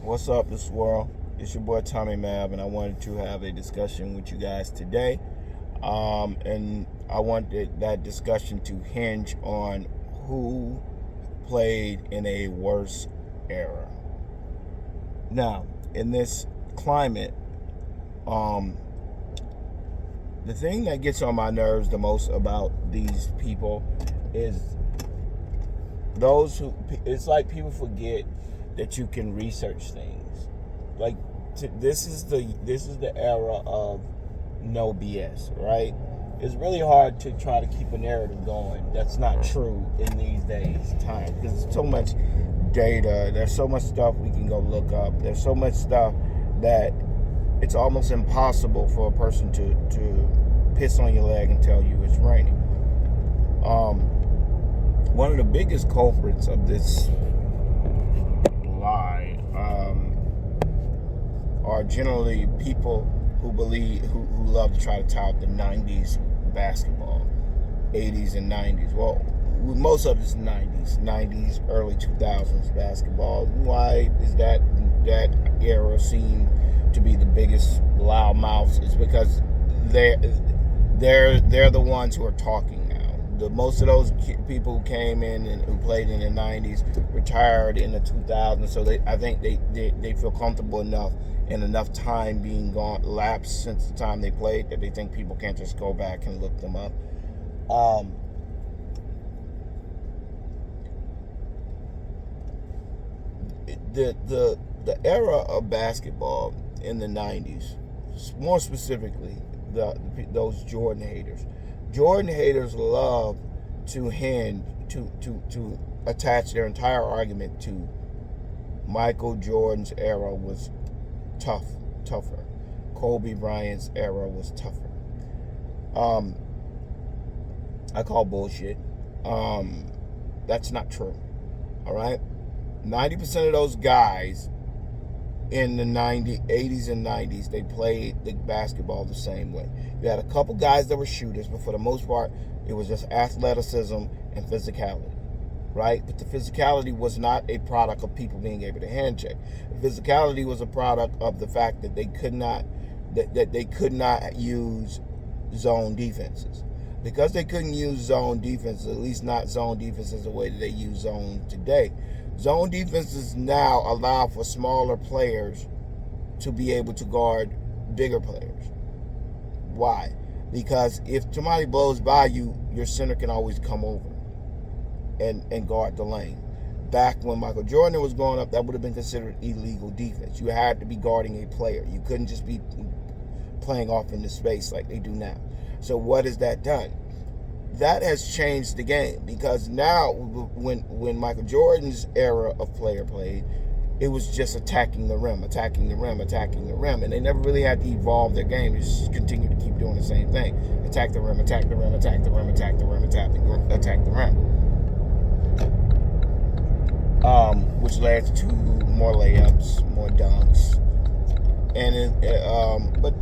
What's up, this world? It's your boy Tommy Mab, and I wanted to have a discussion with you guys today. And I wanted that discussion to hinge on who played in a worse era. Now, in this climate, the thing that gets on my nerves the most about these people is it's like people forget that you can research things. Like this is the era of no BS, right? It's really hard to try to keep a narrative going that's not true in these days time, because there's so much data, there's so much stuff we can go look up, there's so much stuff that it's almost impossible for a person to piss on your leg and tell you it's raining. One of the biggest culprits of this lie are generally people who love to try to tout the 90s basketball, 80s and 90s. Well, most of it's 90s, early 2000s basketball. Why is that era seen to be the biggest loudmouths? It's because they're the ones who are talking now. Most of those people who came in and who played in the 90s retired in the 2000s, so I think they feel comfortable enough and enough time being lapsed since the time they played that they think people can't just go back and look them up. The era of basketball in the 90s, more specifically those Jordan haters. Jordan haters love to attach their entire argument to Michael Jordan's era was tougher. Kobe Bryant's era was tougher. I call bullshit. That's not true. All right? 90% of those guys in the 80s and 90s, they played the basketball the same way. You had a couple guys that were shooters, but for the most part, it was just athleticism and physicality, right? But the physicality was not a product of people being able to hand check. The physicality was a product of the fact that they could not use zone defenses. Because they couldn't use zone defenses, at least not zone defenses the way that they use zone today. Zone defenses now allow for smaller players to be able to guard bigger players. Why? Because if somebody blows by you, your center can always come over and guard the lane. Back when Michael Jordan was growing up, that would have been considered illegal defense. You had to be guarding a player. You couldn't just be playing off into space like they do now. So what has that done? That has changed the game, because now when Michael Jordan's era of player played, it was just attacking the rim, and they never really had to evolve their game. They just continued to keep doing the same thing. Attack the rim, attack the rim, attack the rim, attack the rim, attack the rim. Which led to more layups, more dunks, but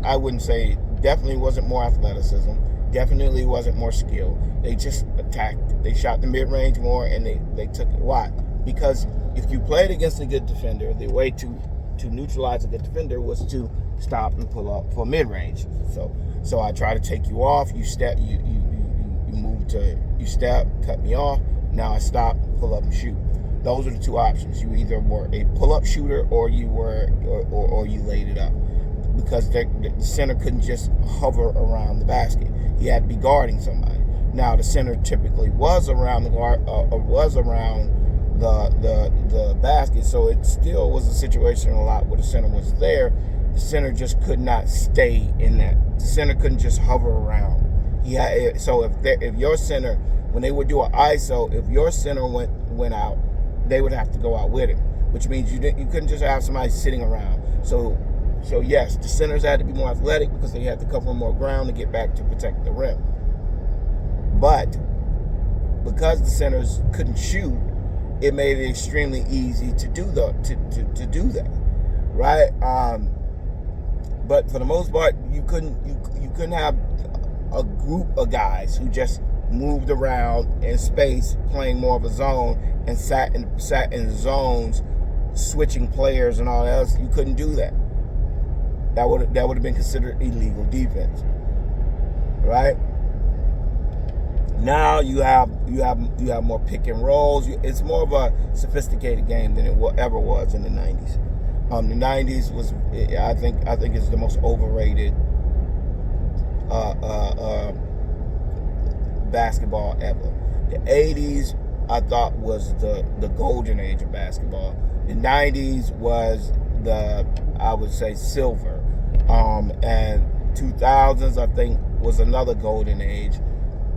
I wouldn't say, definitely wasn't more athleticism. Definitely wasn't more skill. They just attacked. They shot the mid-range more, and they took it. Why? Because if you played against a good defender, the way to neutralize a good defender was to stop and pull up for mid-range. So I try to take you off. You step. You move to. You step. Cut me off. Now I stop. Pull up and shoot. Those are the two options. You either were a pull-up shooter or you laid it up. Because the center couldn't just hover around the basket. He had to be guarding somebody. Now the center typically was around the basket, so it still was a situation a lot where the center was there. The center just could not stay in that. The center couldn't just hover around. So if your center, when they would do an ISO, if your center went out, they would have to go out with it, which means you couldn't just have somebody sitting around. So yes, the centers had to be more athletic because they had to cover more ground to get back to protect the rim. But because the centers couldn't shoot, it made it extremely easy to do that, right? But for the most part, you couldn't have a group of guys who just moved around in space, playing more of a zone, and sat in zones switching players and all else. You couldn't do that. That would have been considered illegal defense, right? Now you have more pick and rolls. It's more of a sophisticated game than it ever was in the 90s. The 90s was, I think is the most overrated basketball ever. The 80s I thought was the golden age of basketball. The 90s was I would say silver, and 2000s I think was another golden age.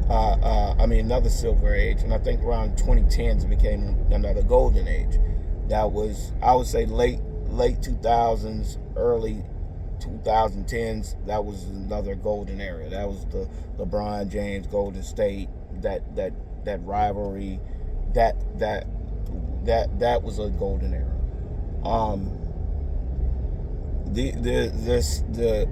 Another silver age, and I think around 2010s it became another golden age. That was, I would say, late 2000s, early 2010s. That was another golden era. That was the LeBron James Golden State, that rivalry, that was a golden era. The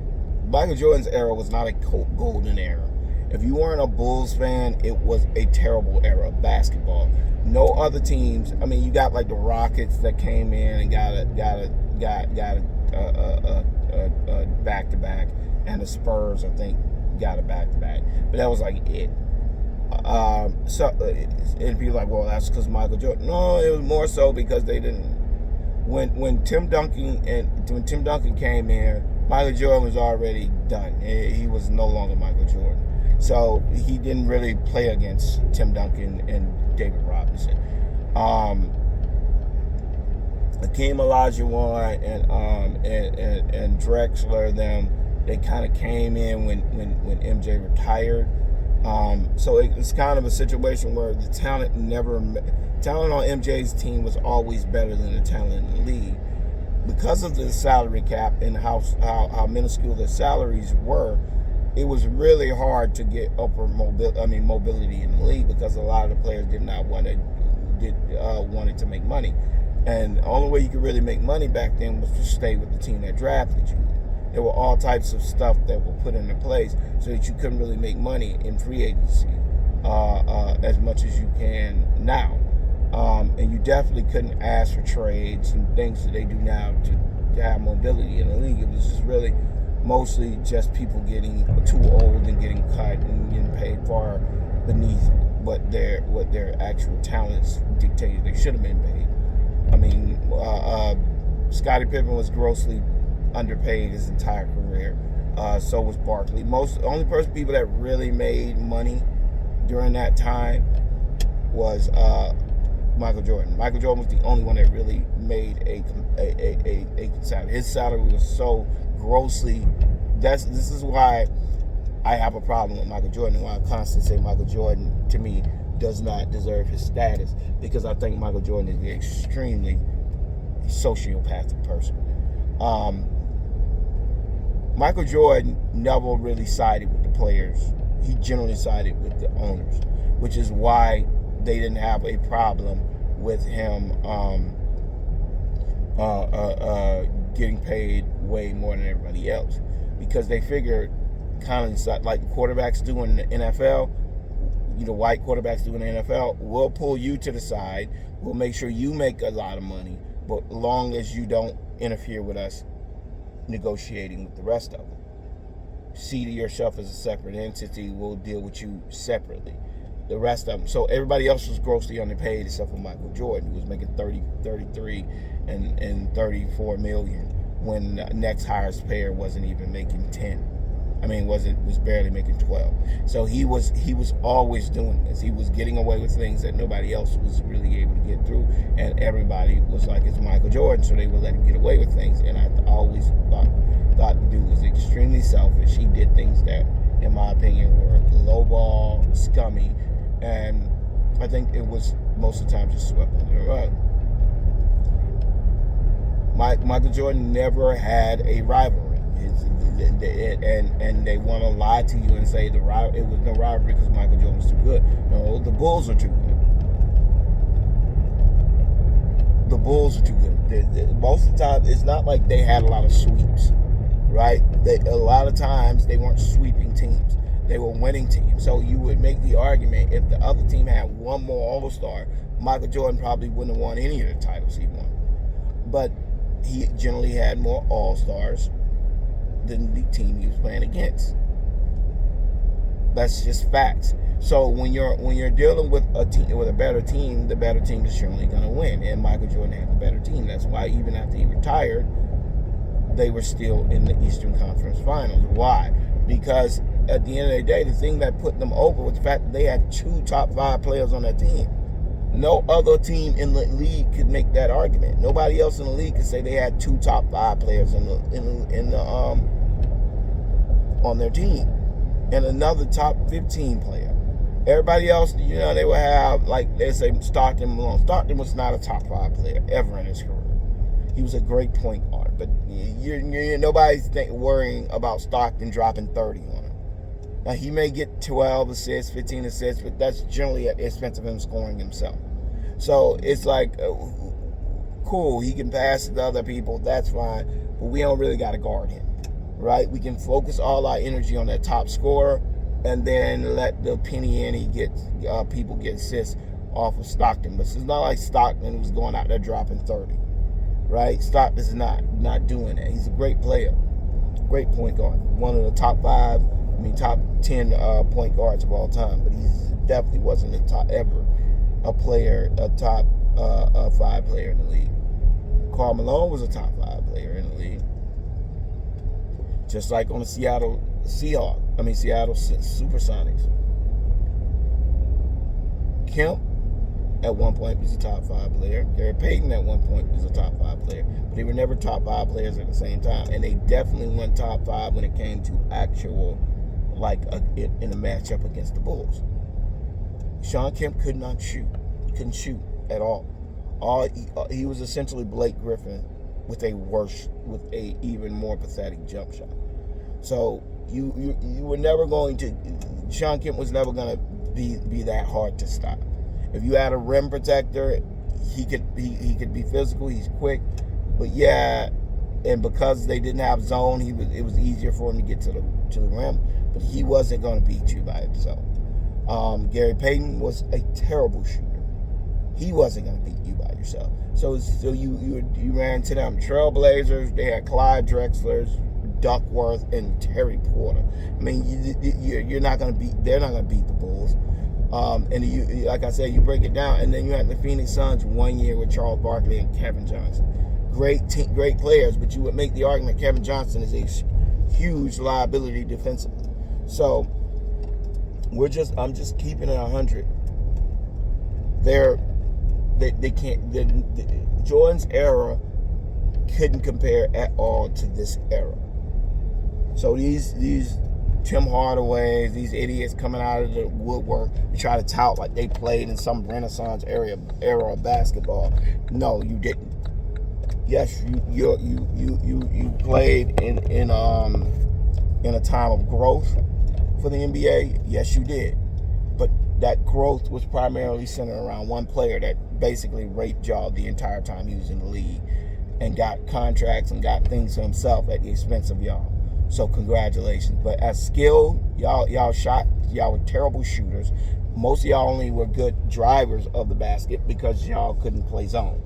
Michael Jordan's era was not a golden era. If you weren't a Bulls fan, it was a terrible era of basketball. No other teams. I mean, you got like the Rockets that came in and got a back-to-back, and the Spurs, I think, got a back-to-back. But that was like it. And people like, well, that's because Michael Jordan. No, it was more so because they didn't. When Tim Duncan came in, Michael Jordan was already done. He was no longer Michael Jordan. So he didn't really play against Tim Duncan and David Robinson. Hakeem Olajuwon and Drexler, they kind of came in when MJ retired. So it's kind of a situation where the talent on MJ's team was always better than the talent in the league. Because of the salary cap and how minuscule the salaries were, it was really hard to get mobility in the league, because a lot of the players wanted to make money, and the only way you could really make money back then was to stay with the team that drafted you. There were all types of stuff that were put into place so that you couldn't really make money in free agency as much as you can now, and you definitely couldn't ask for trades and things that they do now to have mobility in the league. It was just really mostly just people getting too old and getting cut and getting paid far beneath what their actual talents dictated they should have been paid. I mean, Scottie Pippen was grossly underpaid his entire career. So was Barkley. Only people that really made money during that time was Michael Jordan. Michael Jordan was the only one that really made a salary. His salary was so grossly. This is why I have a problem with Michael Jordan, and why I constantly say Michael Jordan, to me, does not deserve his status, because I think Michael Jordan is an extremely sociopathic person. Michael Jordan never really sided with the players. He generally sided with the owners, which is why they didn't have a problem with him getting paid way more than everybody else, because they figured, kind of like quarterbacks do in the NFL, white quarterbacks do in the NFL, we'll pull you to the side, we'll make sure you make a lot of money, but as long as you don't interfere with us negotiating with the rest of them. See to yourself as a separate entity, we'll deal with you separately. The rest of them. So everybody else was grossly underpaid except for Michael Jordan, who was making 33 and 34 million when the next highest payer wasn't even making 10. Was barely making 12. So he was always doing this. He was getting away with things that nobody else was really able to get through, and everybody was like, it's Michael Jordan, so they would let him get away with things. And I always thought the dude was extremely selfish. He did things that, in my opinion, were lowball, scummy, and I think it was most of the time just swept under the rug. Michael Jordan never had a rivalry. And they want to lie to you and say it was no rivalry because Michael Jordan was too good. No, the Bulls are too good. The Bulls are too good. Most of the time, it's not like they had a lot of sweeps, right? A lot of times, they weren't sweeping teams. They were winning teams. So you would make the argument, if the other team had one more All-Star, Michael Jordan probably wouldn't have won any of the titles he won. but he generally had more all-stars than the team he was playing against. That's just facts. So when you're dealing with a team, with a better team, the better team is generally going to win. And Michael Jordan had the better team. That's why even after he retired, they were still in the Eastern Conference Finals. Why? Because at the end of the day, the thing that put them over was the fact that they had 2 top 5 players on their team. No other team in the league could make that argument. Nobody else in the league could say they had 2 top 5 players on their team, and another top 15 player. Everybody else, they would have, like they say, Stockton, Malone. Stockton was not a top 5 player ever in his career. He was a great point guard, but nobody's worrying about Stockton dropping 30 on him. Now, he may get 12 assists, 15 assists, but that's generally at the expense of him scoring himself. So it's like, cool, he can pass it to other people, that's fine, but we don't really got to guard him, right? We can focus all our energy on that top scorer and then let the penny ante people get assists off of Stockton. But it's not like Stockton was going out there dropping 30, right? Stockton's not doing that. He's a great player, great point guard, one of the top 10 point guards of all time. But he definitely wasn't a top 5 player in the league. Karl Malone was a top 5 player in the league, just like on the Seattle Supersonics. Kemp at one point was a top 5 player. Gary Payton at one point was a top 5 player, but they were never top 5 players at the same time. And they definitely went top 5 when it came to actual, in a matchup against the Bulls. Shawn Kemp could not shoot. He couldn't shoot at all. He was essentially Blake Griffin with a even more pathetic jump shot. So you were never going to. Shawn Kemp was never going to be that hard to stop. If you had a rim protector, he could be physical. He's quick, but and because they didn't have zone, it was easier for him to get to the rim. But he wasn't going to beat you by himself. Gary Payton was a terrible shooter. He wasn't going to beat you by yourself. So you ran to them. Trailblazers, they had Clyde Drexler's, Duckworth, and Terry Porter. I mean, they're not going to beat the Bulls. And like I said, you break it down, and then you had the Phoenix Suns 1 year with Charles Barkley and Kevin Johnson. Great players, but you would make the argument Kevin Johnson is a huge liability defensively. So I'm just keeping it 100. They can't. Jordan's era couldn't compare at all to this era. So these Tim Hardaways, these idiots coming out of the woodwork, they try to tout like they played in some Renaissance era of basketball. No, you didn't. Yes, you played in a time of growth for the NBA. Yes, you did. But that growth was primarily centered around one player that basically raped y'all the entire time he was in the league and got contracts and got things for himself at the expense of y'all. So congratulations. But as skill, y'all were terrible shooters. Most of y'all only were good drivers of the basket because y'all couldn't play zone.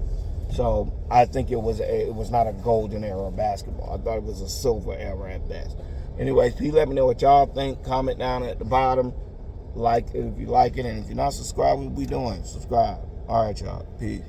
So I think it was not a golden era of basketball. I thought it was a silver era at best. Anyways, please let me know what y'all think. Comment down at the bottom. Like it if you like it, and if you're not subscribed, what we doing? Subscribe. All right, y'all. Peace.